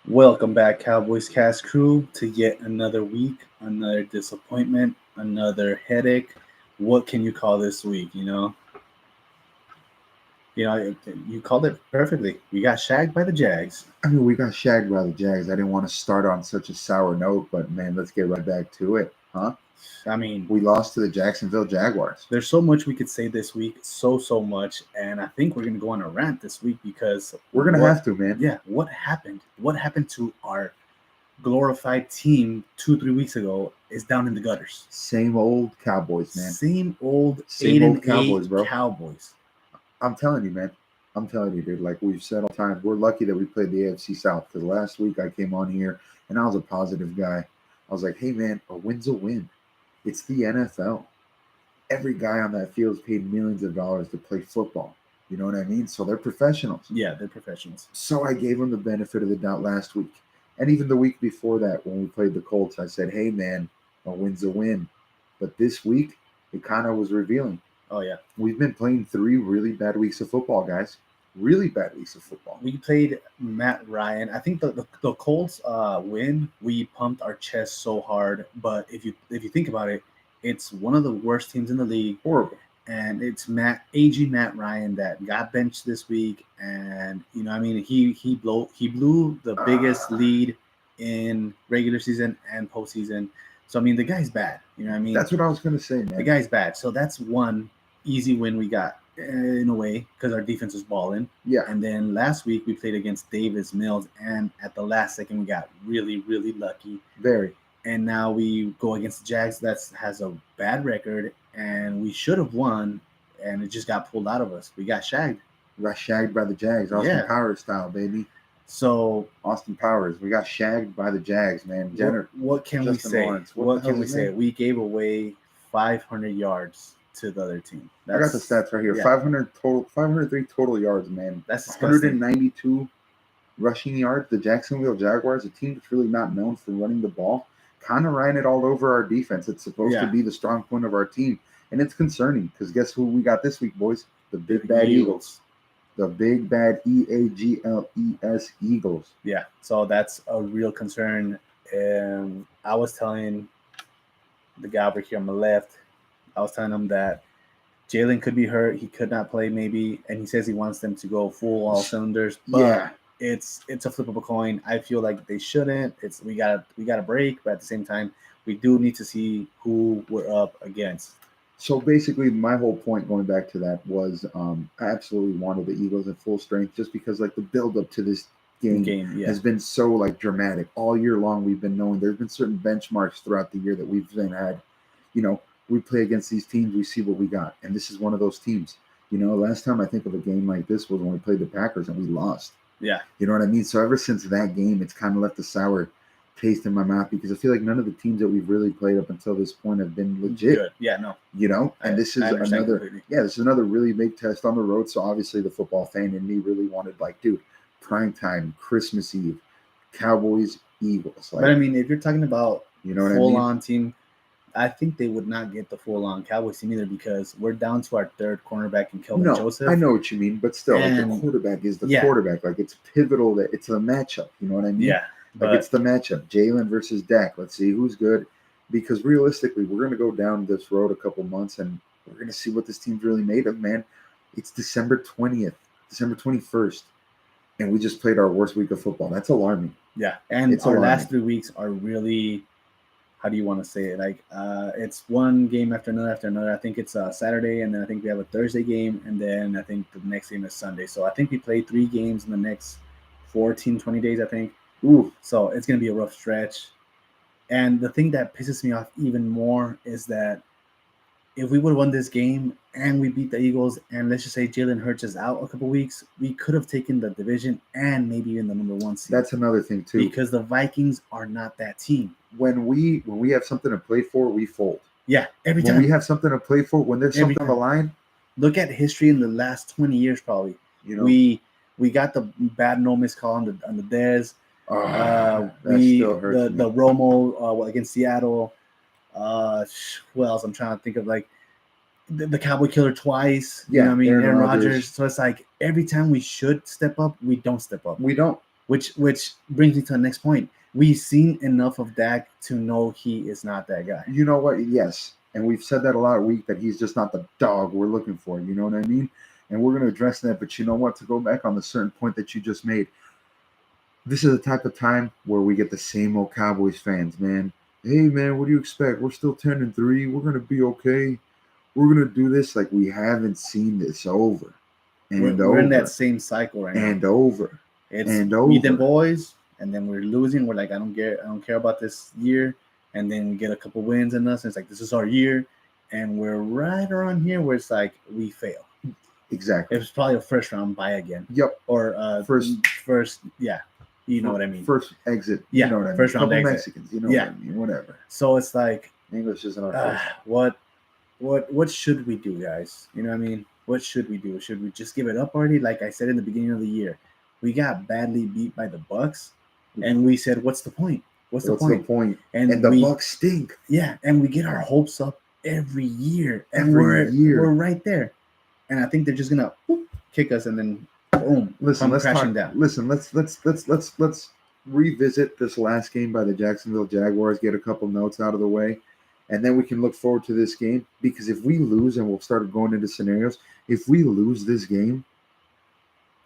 Welcome back, Cowboys Cast crew, to yet another week, another disappointment, another headache. What can you call this week? You called it perfectly. We got shagged by the Jags. I mean, we got shagged by the Jags. I didn't want to start on such a sour note, but man, let's get right back to it, huh? I mean, We lost to the Jacksonville Jaguars. there's so much we could say this week, so much, and I think we're gonna go on a rant this week because We're gonna what? have to, man. Yeah, what happened? What happened to our glorified team 2 3 weeks ago? Is down in the gutters. Same old Cowboys, man. Same old Same 8 old and Cowboys, 8 bro. Cowboys. I'm telling you, man. I'm telling you, dude. Like we've said all the time, we're lucky that we played the AFC South. Because last week I came on here and I was a positive guy. I was like, hey, man, a win's a win. It's the NFL. Every guy on that field is paid millions of dollars to play football. You know what I mean? So they're professionals. Yeah, they're professionals. So I gave them the benefit of the doubt last week. And even the week before that, when we played the Colts, I said, hey, man, a win's a win. But this week, it kind of was revealing. Oh, yeah. We've been playing 3 really bad weeks of football, guys. Really bad weeks of football. We played Matt Ryan. I think the Colts win. We pumped our chest so hard, but if you think about it, it's one of the worst teams in the league, Horrible. and it's Matt Ryan that got benched this week, and I mean he blew the biggest lead in regular season and postseason. So I mean the guy's bad. You know what I mean? That's what I was going to say, man. The guy's bad. So that's one easy win we got in a way because our defense was balling. Yeah. And then last week we played against Davis Mills, and at the last second we got really lucky. Very. And now we go against the Jags that has a bad record, and we should have won, and it just got pulled out of us. We got shagged. We got shagged by the Jags. Austin Yeah. Powers style, baby. So Austin Powers. We got shagged by the Jags, man. what can we Justin say? Lawrence. What the hell can we is his say? name? We gave away 500 yards to the other team. I got the stats right here. Yeah. 500 total, 503 total yards, man. That's disgusting. 192 rushing yards. The Jacksonville Jaguars, a team that's really not known for running the ball, kind of ran it all over our defense. It's supposed to be the strong point of our team, and it's concerning because guess who we got this week, boys? The big bad Eagles. The big bad EAGLES Eagles. Yeah, so that's a real concern. I was telling the guy over here on the left, I was telling him that Jalen could be hurt. He could not play maybe, and he says he wants them to go full all cylinders. But Yeah. it's a flip of a coin. I feel like they shouldn't. We got a break, but at the same time, we do need to see who we're up against. So basically, my whole point going back to that was I absolutely wanted the Eagles at full strength just because like the build up to this game Yeah. has been so like dramatic all year long. We've been knowing there's been certain benchmarks throughout the year that we've been had. You know, we play against these teams, we see what we got, and this is one of those teams. You know, last time I think of a game like this was when we played the Packers and we lost. Yeah. You know what I mean? So ever since that game, it's kind of left a sour taste in my mouth because I feel like none of the teams that we've really played up until this point have been legit. Good. Yeah, no. You know, and this is another completely. this is another really big test on the road. So obviously the football fan in me really wanted like, dude, prime time, Christmas Eve, Cowboys, Eagles. Like, But I mean, if you're talking about you know what I full mean? on team, I think they would not get the full on Cowboys team either because we're down to our third cornerback in Kelvin No, Joseph. I know what you mean, but still, like, the And- quarterback is the yeah. quarterback. Like it's pivotal that it's a matchup. You know what I mean? Yeah. Like it's the matchup, Jalen versus Dak. Let's see who's good. Because realistically, we're going to go down this road a couple months, and we're going to see what this team's really made of, man. It's December 20th, December 21st, and we just played our worst week of football. That's alarming. Yeah, and It's our alarming. last 3 weeks are really, how do you want to say it? Like, it's one game after another. I think it's Saturday, and then I think we have a Thursday game, and then I think the next game is Sunday. So I think we play 3 games in the next 14, 20 days, I think. Ooh, So it's going to be a rough stretch. And the thing that pisses me off even more is that if we would have won this game and we beat the Eagles, and let's just say Jalen Hurts is out a couple weeks, we could have taken the division and maybe even the number 1 seed. that's another thing too. Because the Vikings are not that team. When we have something to play for, we fold. Yeah, every When time. we have something to play for, when there's Every something on the line, Look at history in the last 20 years, probably. you know, We got the bad no miss call on the Dez. that We still hurts me. the Romo against Seattle. What else? I'm trying to think of like the Cowboy Killer twice. You know what I mean? Aaron Aaron Rodgers. Rodgers. So it's like every time we should step up, we don't step up. We don't. which brings me to the next point. We've seen enough of Dak to know he is not that guy. You know what? Yes. And we've said that a lot of week that he's just not the dog we're looking for. You know what I mean? And we're going to address that. But you know what? To go back on the certain point that you just made, this is the type of time where we get the same old Cowboys fans, man. Hey, man, what do you expect? We're still 10-3. We're going to be okay. We're going to do this. Like, we haven't seen this over and We're over in that same cycle right now. and over It's and we them over. boys, and then we're losing. We're like, I don't care about this year. And then we get a couple wins in us, and it's like this is our year, and we're right around here where it's like we fail. Exactly. It's probably a first round bye again. Yep. Or First, yeah, you know what I mean. First exit. Yeah, You know what I mean. first round Couple exit. Mexicans. You know Yeah. what I mean. Whatever. So it's like, English isn't our first. what should we do, guys? You know what I mean? What should we do? Should we just give it up already? Like I said in the beginning of the year, we got badly beat by the Bucks, and we said, "What's the point? What's the point?" And the Bucks stink. Yeah, and we get our hopes up every year, and Every year. we're right there. And I think they're just gonna kick us, and then boom, Listen, let's crashing talk. down. Listen, let's revisit this last game by the Jacksonville Jaguars. Get a couple notes out of the way, and then we can look forward to this game. Because if we lose, and we'll start going into scenarios, if we lose this game,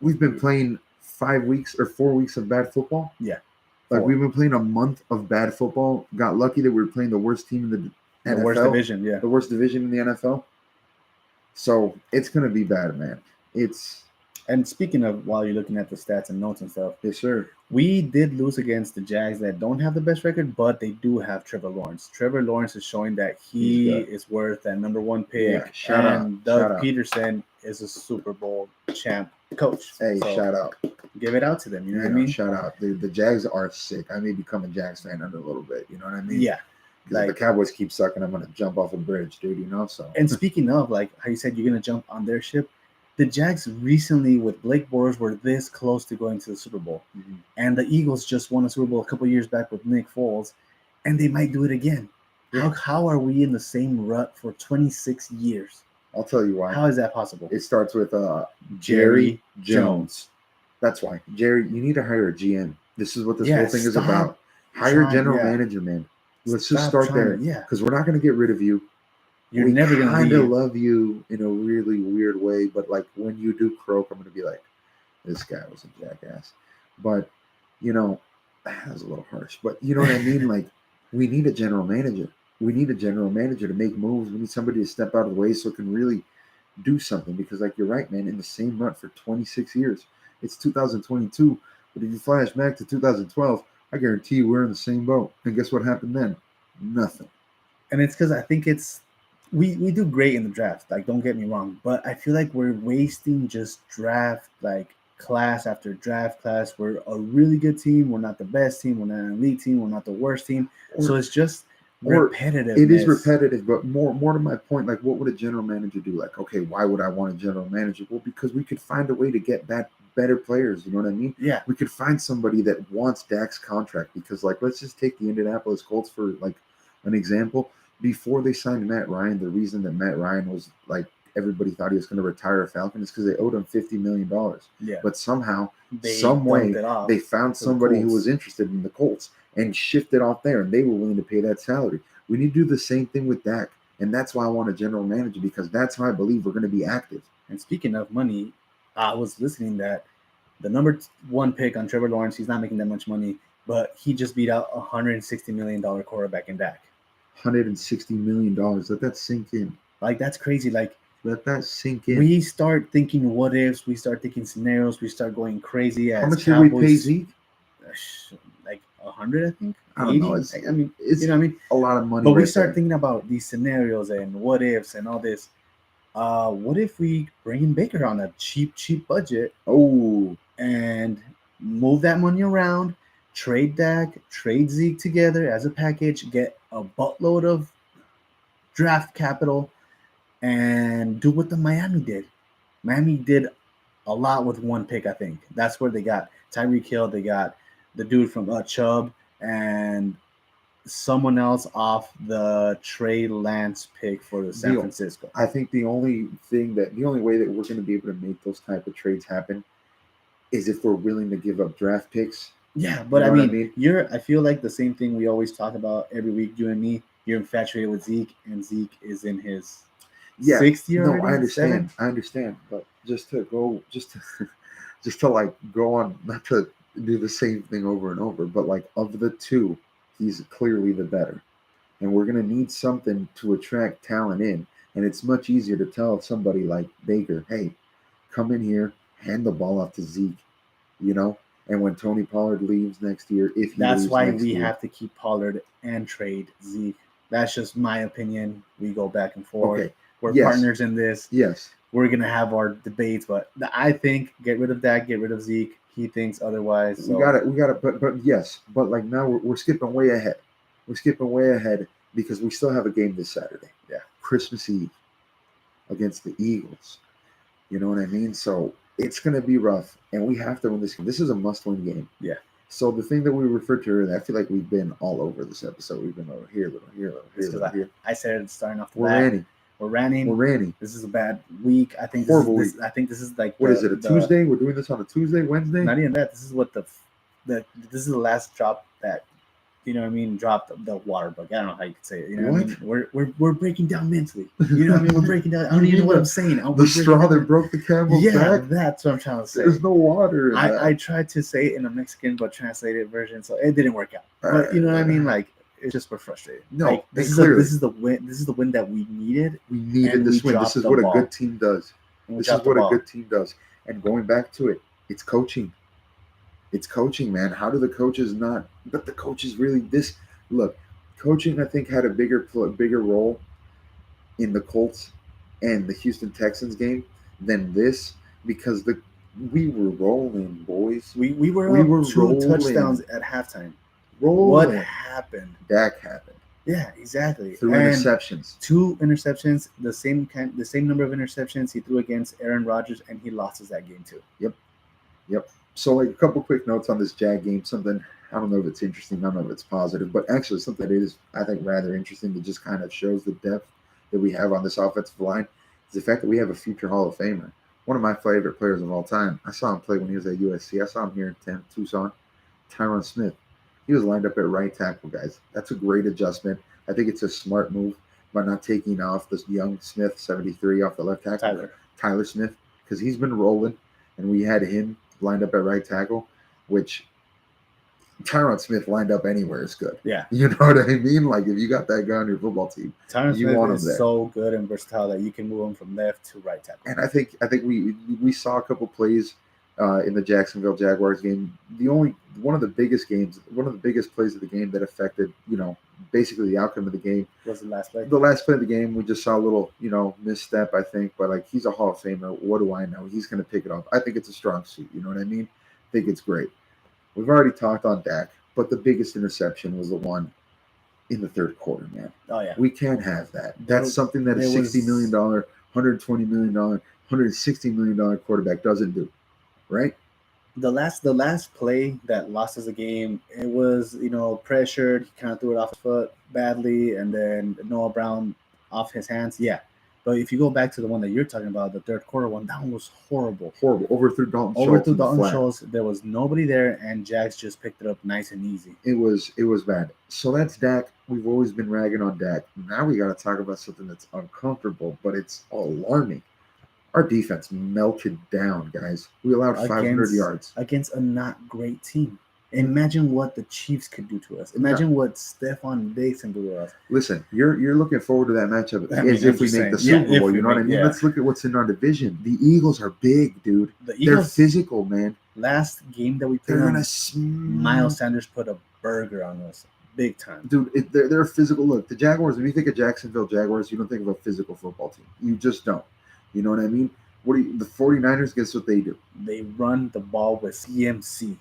we've been playing 5 weeks or 4 weeks of bad football. Yeah, like we've been playing a month of bad football. Got lucky that we were playing the worst team in the NFL, the worst division. Yeah, the worst division in the NFL. So it's gonna be bad, man. And speaking of, while you're looking at the stats and notes and stuff, yes, sir. We did lose against the Jags that don't have the best record, but they do have Trevor Lawrence. Trevor Lawrence is showing that he is worth that number one pick. Yeah, shout out. Doug Peterson is a Super Bowl champ coach. Hey, so shout out. Give it out to them. You know what I mean? Shout out. The Jags are sick. I may become a Jags fan under a little bit. You know what I mean? Yeah. Like, the Cowboys keep sucking, I'm gonna jump off a bridge, dude. You know. So. And speaking of, like how you said, you're gonna jump on their ship. The Jags recently with Blake Bortles were this close to going to the Super Bowl. Mm-hmm. And the Eagles just won a Super Bowl a couple years back with Nick Foles, and they might do it again. Yeah. How are we in the same rut for 26 years? I'll tell you why. How is that possible? It starts with Jerry Jones. That's why. Jerry, you need to hire a GM. This is what this whole thing is about. Hire a general manager, man. Let's just start there. Yeah. Because we're not going to get rid of you. You're never going to kind of love you in a really weird way, but like when you do croak, I'm going to be like, this guy was a jackass. But, you know, that was a little harsh. But you know what I mean? Like, we need a general manager. We need a general manager to make moves. We need somebody to step out of the way so it can really do something. Because, like, you're right, man, in the same rut for 26 years. It's 2022. But if you flash back to 2012, I guarantee you we're in the same boat. And guess what happened then? Nothing. And it's because I think it's we do great in the draft. Like, don't get me wrong. But I feel like we're wasting just draft, like, class after draft class. We're a really good team. We're not the best team. We're not an elite team. We're not the worst team. So it's just repetitive. It is repetitive, but more to my point, like, what would a general manager do? Like, okay, why would I want a general manager? Well, because we could find a way to get better players. You know what I mean? Yeah. We could find somebody that wants Dak's contract because, like, let's just take the Indianapolis Colts for, like, an example. Before they signed Matt Ryan, the reason that Matt Ryan was, like, everybody thought he was going to retire a Falcon is because they owed him $50 million. Yeah. But somehow, some way, they found somebody who was interested in the Colts and shifted off there, and they were willing to pay that salary. We need to do the same thing with Dak, and that's why I want a general manager, because that's how I believe we're going to be active. And speaking of money, I was listening that the number one pick on Trevor Lawrence, he's not making that much money, but he just beat out a $160 million quarterback in Dak. $160 million. Let that sink in. Like, that's crazy. Like, let that sink in. We start thinking what ifs. We start thinking scenarios. We start going crazy. As how much Cowboys, did we pay Zeke? Like 100, I think. I don't know. I mean, it's, you know what I mean? A lot of money. But we start thinking about these scenarios and what ifs and all this. What if we bring in Baker on a cheap budget? Oh, and move that money around, trade Dak, trade Zeke together as a package, get a buttload of draft capital, and do what the Miami did. Miami did a lot with one pick, I think. That's where they got Tyreek Hill. They got the dude from Chubb and someone else off the Trey Lance pick for the San Francisco. I think the only way that we're going to be able to make those type of trades happen is if we're willing to give up draft picks. Yeah, but You I know what I mean, mean? I feel like the same thing we always talk about every week, you and me. You're infatuated with Zeke, and Zeke is in his Yeah, sixth year no, I already, understand. seventh. I understand. But just to just to like go on, not to do the same thing over and over, but like of the two, he's clearly the better. And we're going to need something to attract talent in. And it's much easier to tell somebody like Baker, hey, come in here, hand the ball off to Zeke, you know? And when Tony Pollard leaves next year, if he That's leaves why next we year, have to keep Pollard and trade Zeke. That's just my opinion. We go back and forth. okay, We're yes, partners in this. yes, We're gonna have our debates, but I think get rid of that, get rid of Zeke. He thinks otherwise. So we got it, but yes, but like now we're skipping way ahead. We're skipping way ahead because we still have a game this Saturday. yeah, Christmas Eve against the Eagles. You know what I mean? So it's going to be rough, and we have to win this game. This is a must-win game. yeah. So the thing that we referred to earlier, I feel like we've been all over this episode. We've been over here, little here, little here, It's because little here. I said it starting off the We're bat. ranting. We're ranting. We're ranting. This is a bad week. I think Horrible this is week. I think this is like What is it? A Tuesday? We're doing this on a Tuesday, Wednesday. Not even that. This is what this is the last drop that you know what I mean, dropped the water bug. I don't know how you could say it. You know what I mean? We're breaking down mentally. You know what I mean? We're breaking down. I don't even know what I'm saying. The straw that broke the camel's back. That's what I'm trying to say. There's no water. I tried to say it in a Mexican but translated version, so it didn't work out. But you know what I mean? Like it's just we're frustrated. No, like, this is the win. This is the win that we needed. We needed this win. This is what a good team does. This is what a good team does. And going back to it, it's coaching. It's coaching, man. How do the coaches not? But the coaches really look. Coaching, I think, had a bigger role in the Colts and the Houston Texans game than this because we were rolling, boys. We were up two touchdowns at halftime. Rolling. What happened? Dak happened. Yeah, exactly. Threw interceptions. 2 interceptions. The same number of interceptions he threw against Aaron Rodgers, and he lost us that game too. Yep. So, like a couple quick notes on this Jag game. Something I don't know if it's interesting. I don't know if it's positive, but actually something that is, I think, rather interesting that just kind of shows the depth that we have on this offensive line is the fact that we have a future Hall of Famer. One of my favorite players of all time. I saw him play when he was at USC. I saw him here in Tucson. Tyron Smith. He was lined up at right tackle, guys. That's a great adjustment. I think it's a smart move by not taking off this young Smith, 73, off the left tackle, Tyler Smith, because he's been rolling, and we had him lined up at right tackle, which Tyron Smith lined up anywhere is good. Yeah. You know what I mean? Like, if you got that guy on your football team, Tyron Smith is so good and versatile that you can move him from left to right tackle. And I think we saw a couple plays in the Jacksonville Jaguars game. One of the biggest plays of the game that affected, basically the outcome of the game was the last play. The last play of the game, we just saw a little, misstep, I think. But like, he's a Hall of Famer. What do I know? He's going to pick it up. I think it's a strong suit. You know what I mean? I think it's great. We've already talked on Dak, but the biggest interception was the one in the third quarter, man. Oh yeah, we can't have that. That's something that a $60 million, $120 million, $160 million quarterback doesn't do. Right? The last play that lost us the game, it was, pressured. He kind of threw it off his foot badly, and then Noah Brown off his hands. Yeah. But if you go back to the one that you're talking about, the third quarter one, that one was horrible. Overthrew Dalton Schultz. There was nobody there, and JAGS just picked it up nice and easy. It was bad. So that's Dak. We've always been ragging on Dak. Now we got to talk about something that's uncomfortable, but it's alarming. Our defense melted down, guys. We allowed 500 yards. Against a not great team. Imagine what the Chiefs could do to us. Imagine what Stephon Diggs can do to us. Listen, you're looking forward to that matchup as if we make the Super Bowl. You know what I mean? Yeah. Let's look at what's in our division. The Eagles are big, dude. They're physical, man. Last game that we played, Miles Sanders put a burger on us. Big time. Dude, they're physical. Look, the Jaguars, when you think of Jacksonville Jaguars, you don't think of a physical football team. You just don't. You know what I mean? The 49ers, guess what they do? They run the ball with CMC.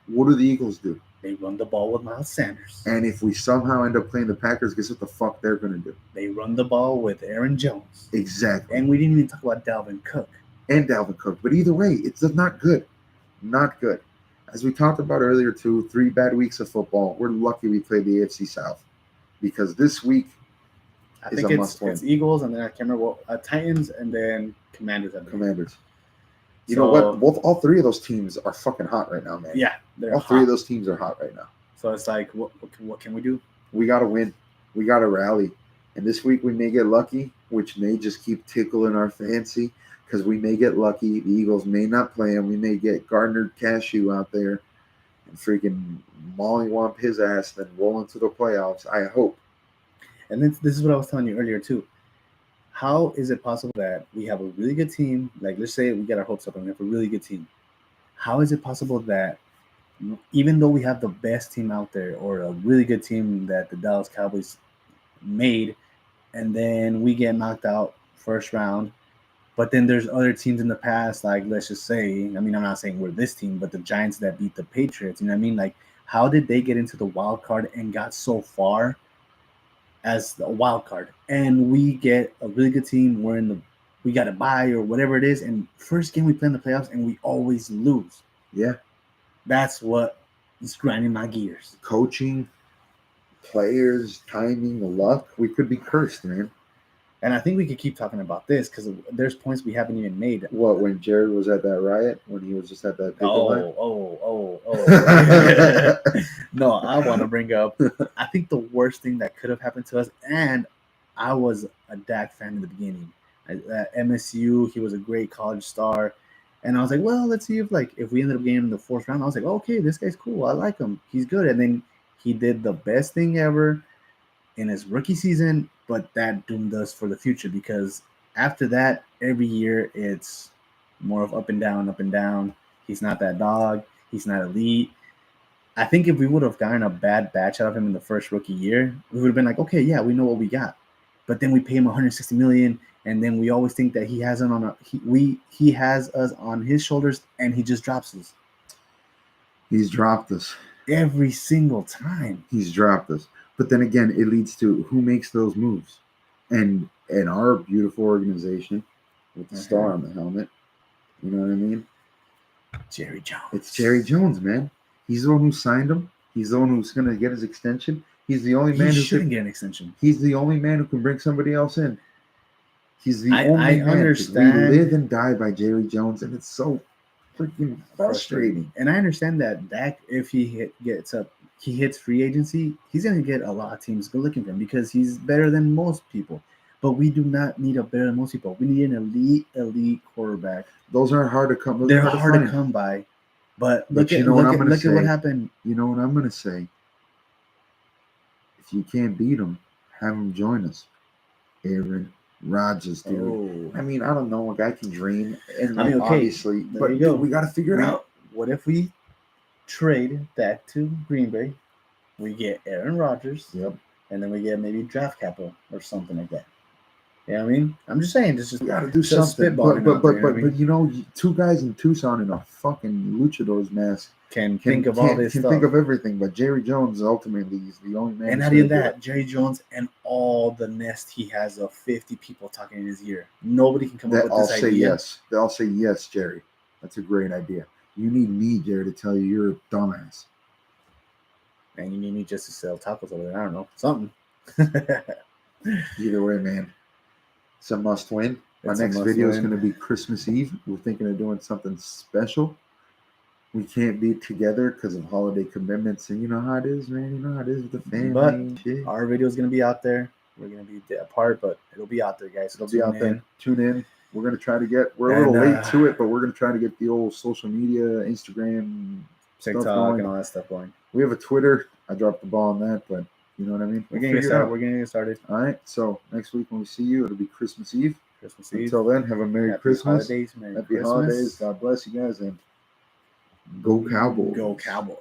What do the Eagles do? They run the ball with Miles Sanders. And if we somehow end up playing the Packers, guess what the fuck they're going to do? They run the ball with Aaron Jones. Exactly. And we didn't even talk about Dalvin Cook. But either way, it's not good. Not good. As we talked about earlier, too, 3 bad weeks of football. We're lucky we played the AFC South. Because this week, I think it's Eagles, and then I can't remember what Titans, and then Commanders. Commanders. You know what? All three of those teams are fucking hot right now, man. Yeah, they're all hot. three of those teams are hot right now. So it's like, what can we do? We got to win. We got to rally. And this week we may get lucky, which may just keep tickling our fancy because we may get lucky. The Eagles may not play him. We may get Gardner Cashew out there and freaking mollywomp his ass, then roll into the playoffs. I hope. And this is what I was telling you earlier too. How is it possible that we have a really good team? Like, let's say we get our hopes up and we have a really good team. How is it possible that even though we have the best team out there or a really good team that the Dallas Cowboys made, and then we get knocked out first round, but then there's other teams in the past, like let's just say, I mean, I'm not saying we're this team, but the Giants that beat the Patriots, you know what I mean? Like, how did they get into the wild card and got so far as the wild card? And we get a really good team, we got to buy or whatever it is, and first game we play in the playoffs and we always lose. Yeah. That's what is grinding my gears. Coaching, players, timing, luck. We could be cursed, man. And I think we could keep talking about this because there's points we haven't even made. What, when Jared was at that riot? When he was just at that picket line? No, I want to bring up, I think the worst thing that could have happened to us, and I was a Dak fan in the beginning. At MSU, he was a great college star. And I was like, well, let's see if we ended up getting in the fourth round. I was like, okay, this guy's cool. I like him. He's good. And then he did the best thing ever in his rookie season, but that doomed us for the future because after that, every year it's more of up and down, up and down. He's not that dog. He's not elite. I think if we would have gotten a bad batch out of him in the first rookie year, we would have been like, okay, yeah, we know what we got. But then we pay him $160 million, and then we always think that he has us on his shoulders, and he just drops us. He's dropped us every single time. He's dropped us. But then again, it leads to who makes those moves. And our beautiful organization with the star on the helmet, you know what I mean? Jerry Jones. It's Jerry Jones, man. He's the one who signed him. He's the one who's going to get his extension. He's the only man who shouldn't get an extension. He's the only man who can bring somebody else in. He's the only man. Understand. We live and die by Jerry Jones, and it's so freaking frustrating. And I understand that Dak, if he hits free agency, he's going to get a lot of teams looking for him because he's better than most people. But we do not need a better than most people. We need an elite quarterback. Those aren't hard to come. They're hard to come by. But look at what happened. You know what I'm going to say? If you can't beat them, have them join us. Aaron Rodgers, dude. Oh. I mean, I don't know. A guy can dream, and okay, obviously, but we got to figure it out. What if we trade Dak to Green Bay? We get Aaron Rodgers. Yep. And then we get maybe draft capital or something like that. You know what I mean? I'm just saying, just we got to do something. But you know, two guys in Tucson in a fucking luchador's mask can think of all this stuff. Can think of everything, but Jerry Jones ultimately is the only man. And not even that, Jerry Jones and all the nest he has of 50 people talking in his ear. Nobody can come up with this idea. Yes. They all say yes, Jerry. That's a great idea. You need me, Jerry, to tell you you're a dumbass. And you need me just to sell tacos over there. I don't know. Something. Either way, man. It's a must win. Our next video is going to be Christmas Eve. We're thinking of doing something special. We can't be together because of holiday commitments. And you know how it is, man. You know how it is with the family. But shit. Our video is going to be out there. We're going to be apart, but it'll be out there, guys. It'll be out there. Tune in. We're going to try to get, we're a little late to it, but we're going to try to get the old social media, Instagram, TikTok, and all that stuff going. We have a Twitter. I dropped the ball on that, but you know what I mean? We're going to get started. All right. So next week when we see you, it'll be Christmas Eve. Until then, have a Merry Christmas. Happy holidays. God bless you guys, and go Cowboys. Go Cowboys.